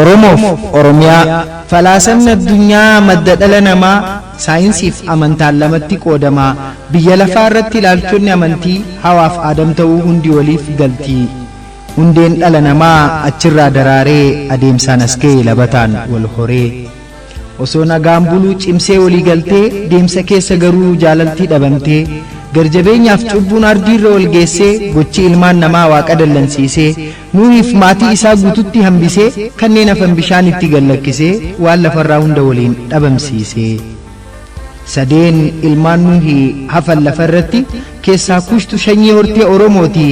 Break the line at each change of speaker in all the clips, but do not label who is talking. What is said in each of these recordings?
Oromoof Oromiyaa falaasamni addunyaa madda dhala namaa saayinsiif amantaan lamatti qoodama. Biyya lafaa irratti ilaalchonni amantii hawaaf aadam ta'uu hundi waliif galtii. Hundeen dhala namaa achirraa daraaree adeemsaan as ga'e labataan wal horee. Osoo nagaan buluu cimsee walii galtee deemsa keessa garuu jaalaltii dhabamtee garjabeenyaaf cubbuun ardiirra wal geessee gochi ilmaan namaa waaqa dallansiisee nuuhiif maatii isaa guututti hambisee kanneen hafan bishaan itti gallakkisee waan lafarraa hunda waliin dhabamsiisee. Sadeen ilmaan nuuhii hafan lafarratti keessaa kushtu shanyii hortee Oromooti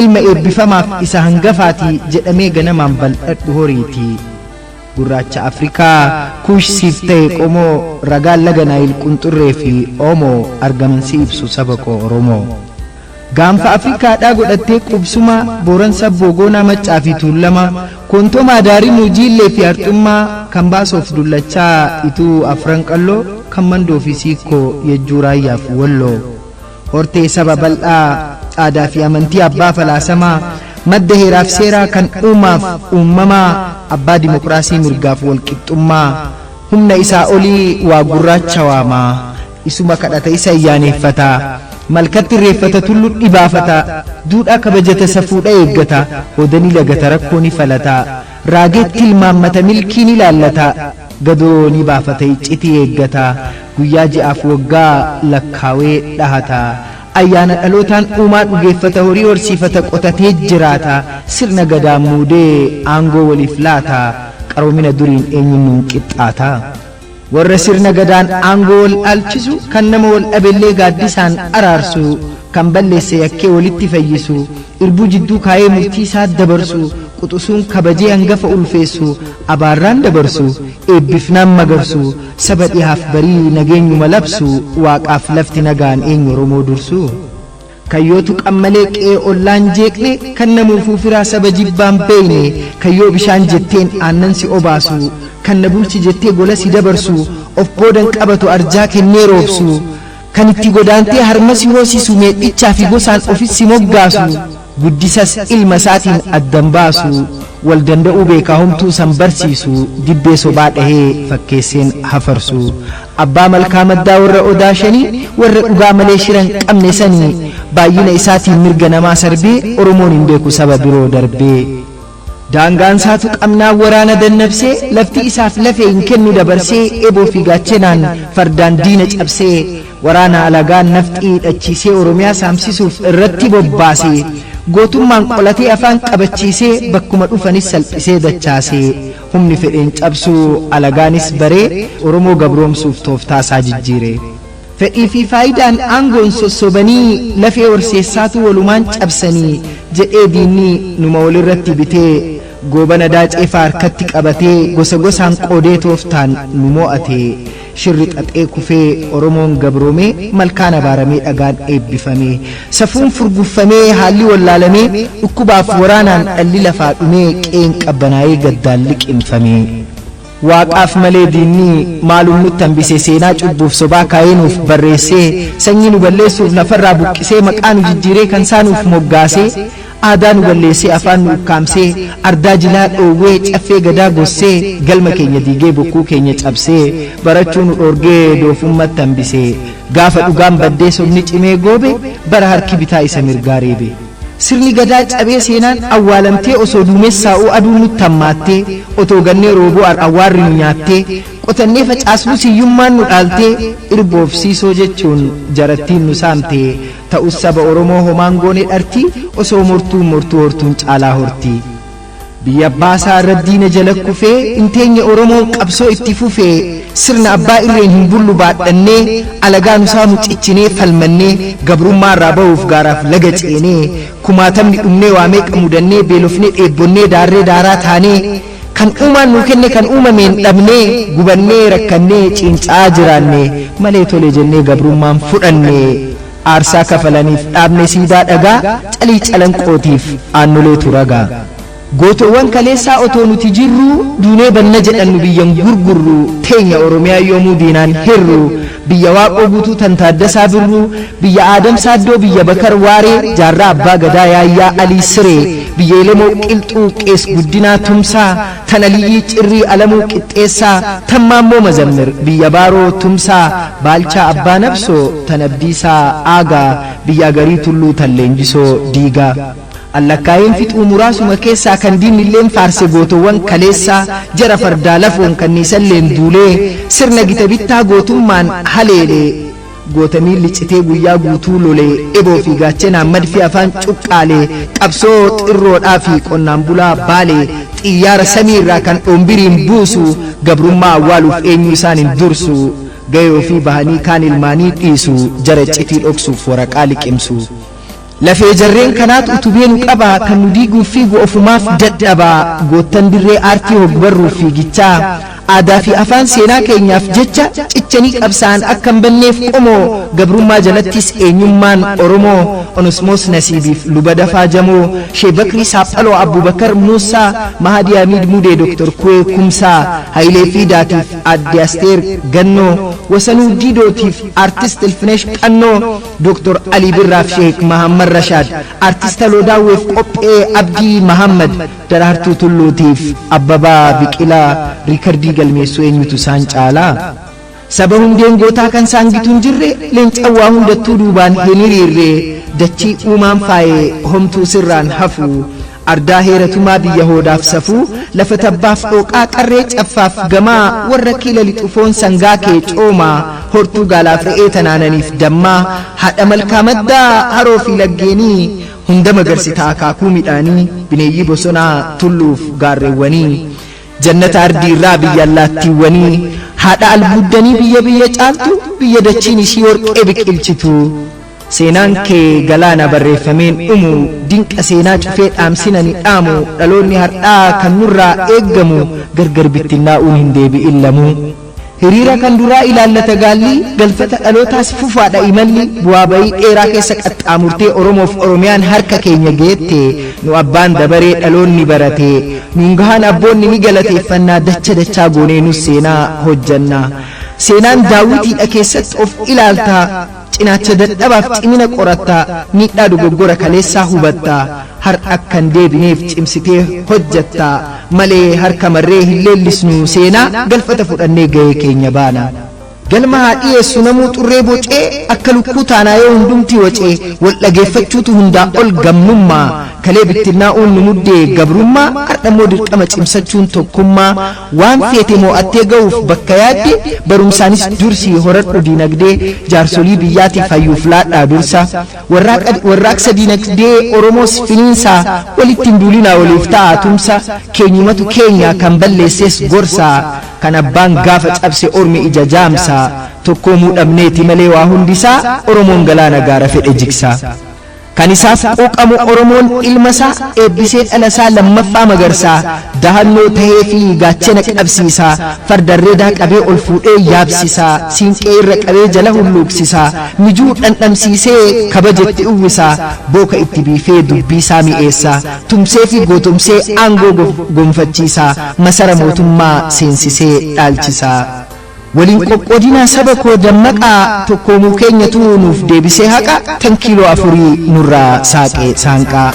ilma eebbifamaaf isa hangafaati jedhamee ganamaan bal'adhu horiiti. Gurraacha Afrikaa kush siif ta'e qomoo ragaan laga Naayil qunxurree fi Oomoo argaman si ibsu saba koo Oromoo. Gaanfa Afrikaadhaa godhattee qubsuma Booran Sabboo Goonaa Maccaa fi Tuulama Koontoo Maadaarii Muujiillee fi Arxummaa kan baasoof dullachaa ituu afran qalloo kan mandoo fi Siikoo Yejjuu Raayyaaf Walloo. Hortee saba bal'aa aadaa fi amantii abbaa falaasamaa madda heeraaf seeraa kan uumaaf uumamaa abbaa dimokiraasii mirgaaf walqixxummaa humna isaa olii waa gurraacha waamaa isuma kadhata isa iyyaaneeffata malkatti irreeffata tullu dhibaafata duudhaa kabajata safuudha eeggata hodanii lagata rakkoo ni falata raageetti ilmaammata milkii ni laallata gadoo ni baafata iccitii eeggata guyyaa ji'aaf waggaa lakkaawee dhahata. Ayyaana dhalootaan uumaa dhugeeffata horii horsiifata qotatee jiraata sirna gadaa muudee aangoo waliif laata qaroomina duriin eenyuun qixxaata. Warra sirna gadaan aangoo wal dhaalchisu kan nama wal dhabellee gaaddisaan araarsu kan balleesse yakkee walitti fayyisu irbuu jidduu kaayee murtii isaa dabarsu quxusuun kabajee hangafa ulfeessu abaarraan dabarsu eebbifnaan magarsu saba dhihaaf barii nageenyuma labsu waaqaaf lafti nagaan eenyu Oromoo dursu. Kayyootu qammalee qe'ee ollaan jeeqne kan namuufuu firaa saba jibbaan beeyne kayyoo bishaan jetteen aannan si obaasu kan na bulchi jettee gola si dabarsu of boodan qabatu arjaa kennee roobsu kan itti godaantee harma si hoosisu meedhichaa fi gosaan ofis si moggaasu guddisas ilma isaatiin addan baasu wal danda'uu beekaa homtuu san barsiisu dibbee sobaa dhahee fakkeesseen hafarsu abbaa malkaa maddaa warra odaa shanii warra dhugaa malee shiran qabne sanii baay'ina isaatiin mirga namaa sarbee Oromoon hin beeku saba biroo darbee. Daangaan saatu qabnaa waraana dannabsee lafti isaaf lafee hin kennu dabarsee eeboo fi gaachanaan fardaan diina cabsee waraana alagaan nafxii dhachiisee Oromiyaa saamsisuuf irratti bobbaasee gootummaan qolatee afaan qabachiisee bakkuma dhufanis salphisee dachaasee humni fedheen cabsuu alagaanis baree Oromoo gabroomsuuf tooftaasaa jijjiire. Fedhii fi faayidaan aangoon sossobanii lafee horseessaatu walumaan cabsanii jedhee diinni numa walirratti bitee goobana daaceefaa harkatti qabatee gosa gosaan qoodee tooftaan nu mo'ate shirri xaxee kufee Oromoon gabroomee malkaan abaaramee dhagaan eebbifamee safuun furguffamee haalli wallaalamee dhukkubaaf waraanaan dhalli lafaa dhumee qeen qabbanaa'ee gaddaan liqimfamee. Waaqaaf malee diinni maalum nutti hambise seenaa cubbuuf sobaa kaayenuuf barreessee sanyii nu balleessuuf lafarraa buqqisee maqaa nu jijjiiree kan saanuuf moggaasee aadaa nu balleessee afaan nu ukkaamsee ardaa jilaa dhoowwee caffee gadaa gossee galma keenya diigee bokkuu keenya cabsee barachuu nu dhorgee doofummatti hambisee gaafa dhugaan baddee sobni cimee goobe bara harki bitaa isa mirgaa reebe. Sirni gadaa cabee seenaan awwaalamtee osoo duumessaa'uu aduun nutti hammaattee otoo gannee rooboo awwaarri nu nyaattee qotannee facaasnu siyyummaan nu dhaaltee irboof siisoo jechuun jarattiin nu saamtee ta'us saba Oromoo homaan goone dhartii osoo mortuu hortuun caalaa hortii. Biyya baasaa irra diina jala kufee inteenya Oromoon qabsoo itti fufee sirna abbaa irreen hin bullu baadhannee alagaa nu saamu ciccinee falmannee gabrummaa irraa ba'uuf gaaraaf laga ceenee kumaatamni dhumnee waa meeqa mudannee beelofnee dheebbonnee daarree daaraa taanee kan uumaan nu kenne kan uumameen dhabnee gubannee rakkannee ciincaa jiraannee malee tole jennee gabrummaan fudhannee aarsaa kafalaniif dhaabne siidaa dhagaa calii calanqootiif aannoleetu ragaa. Gootowwan kaleessaa otoo nuti jirru duunee banna jedhannu biyyan gurgurru teenya Oromiyaa yoomuu diinaan hirru biyya waaqoo guutuu tan Taaddasaa Birruu biyya Aadam Saaddoo biyya Bakar Waaree jaarraa abbaa gadaa yaayyaa Alii Siree biyyeelemoo qilxuu qees guddinaa tumsaa tanaliyyi cirrii alamuu qixxeessaa tammaammoo mazammir biyya baaroo tumsaa baalchaa abbaa nabsoo tanabdiisaa aagaa biyya garii tulluu talleenjisoo diigaa allakkaa'een fixuu muraasuma keessaa kan diinilleen faarse gootowwan kaleessaa jara fardaa lafoon kanniisalleen duulee sirna gita bittaa gootummaan haleelee gootamii licitee guyyaa guutuu lolee eboo fi gaachanaan madfi afaan cuqqaalee qabsoo xirroodhaa fi qonnaan bulaa baalee xiyyaara samiirraa kan dhombiriin buusu gabrummaa awwaaluuf eenyu isaan hin dursu ga'ee ofii bahanii kaan ilmaanii dhiisu jara citii dhoksuuf waraqaa liqimsu lafee jarreen kanaatu utubeenu qabaa kan nu diiguuf fiigu ofumaaf dadhabaa goottan dirree aartii hogbarruuf fiigichaa aadaa fi afaan seenaa keenyaaf jecha cichanii qabsaan akka hin banneef qomoo gabrummaa jalattis eenyummaan oromoo onosmoos nasiibiif luba dafaa jamoo shee bakrii saaphaloo abubakar muusaa mahadii hamiid mudee doktor kuwee kumsaa hayilee fiidaatiif aadde asteer gannoo wasanuu diidootiif aartist ilfinesh qannoo doktor alii birraaf sheek mahammad rashaad aartist aloodaawweef qophee abdii mahammad daraartuu tulluutiif abbabaa biqilaa riikardii galmeessuu eenyutu isaan caalaa saba hundeen gootaa kan isaan gitu hin jirre leencawwaa hundattuu duubaan hin hiriirre dachii uumaan faayee homtuu sirraan hafu ardaa heeratumaa biyya hoodaaf safuu lafa tabbaaf dhooqaa qarree caffaaf gamaa warra kiila lixufoon sangaa kee coomaa hortuu gaalaaf re'ee tanaananiif dammaa haadha malkaa maddaa haroo fi laggeenii hunda magarsita akaakuu midhaanii bineeyyii bosonaa tulluuf gaarreewwanii jannata ardiirraa biyya allaattiiwwanii haadha albuuddanii biyya caaltu biyya dachiin ishii warqee biqilchitu seenaan kee galaana barreeffameen dhumu dinqa seenaa cufee dhaamsinani dhaamu dhaloonni har'aa kan nurraa eeggamu gargar bittinnaa'uun hin deebi'in lamuu hiriira kan duraa ilaallata gaalli galfata dhalootaas fufaadha imalli bu'aa bayii dheeraa keessa qaxxaamurtee oromoof oromiyaan harka keenya geette nu abbaan dabaree dhaloonni barate nuun gahaan abboonni ni galateeffannaa dachaa goonee nus seenaa hojjannaa seenaan daawitiidha keessatti of ilaaltaa cinaacha dadhabaaf cimina qorattaa miidhaa dogoggora kaleessaa hubattaa har'a akkan deebineef cimsitee hojjattaa malee harka marree hin leellisnu seenaa galfata fudhannee ga'ee keenya baana galma haa dhiyeessu namuu xurree bocee akka lukkuu taanaa yoo hundumti wacee wal dhageeffachuutu hundaa ol gammummaa kalee bittinnaa'uun nu muddee gabrummaa har'ammoo dirqama cimsachuun tokkummaa waan feete moo'attee ga'uuf bakka yaadde barumsaanis dursii horadhu diinagdee jaarsolii biyyaatiif hayyuuf laadhaa dursa warraaqsa diinagdee oromoos finiinsaa walittiin duulinaa waliif ta'a tumsa keenyumatu keenya kan balleessees gorsaa kan abbaan gaafa cabse ormi ija jaamsaa tokkoo muudhamneeti malee waa hundisaa oromoon galaana gaara fedhe jigsaa kan isaaf quuqamu oromoon ilmasaa eebbisee dhalasaa lammaffaa magarsaa dahannoo tahee fi gaachana qabsiisaa fardarreedaa qabee ol fuudhee yaabsisaa siinqee irra qabee jala hulluuqsisaa mijuu dhandhamsiisee kabajetti uwwisaa booka itti biifee dubbiisaa mi'eessaa tumsee fi gootumsee aangoo gonfachiisaa masara mootummaa seensisee dhaalchisaa waliin qoqqoodinaa saba koo dammaqaa tokkoomuu keenyatu nuuf deebisee haqa tan kiiloo 4 nurraa saaqee saanqaa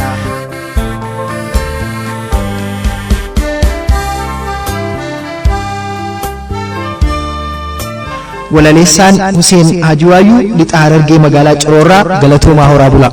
walaleessaan Huseen Hajiwaayuu lixa Harargee magaalaa Ciroorraa galatoomaa horaa bulaa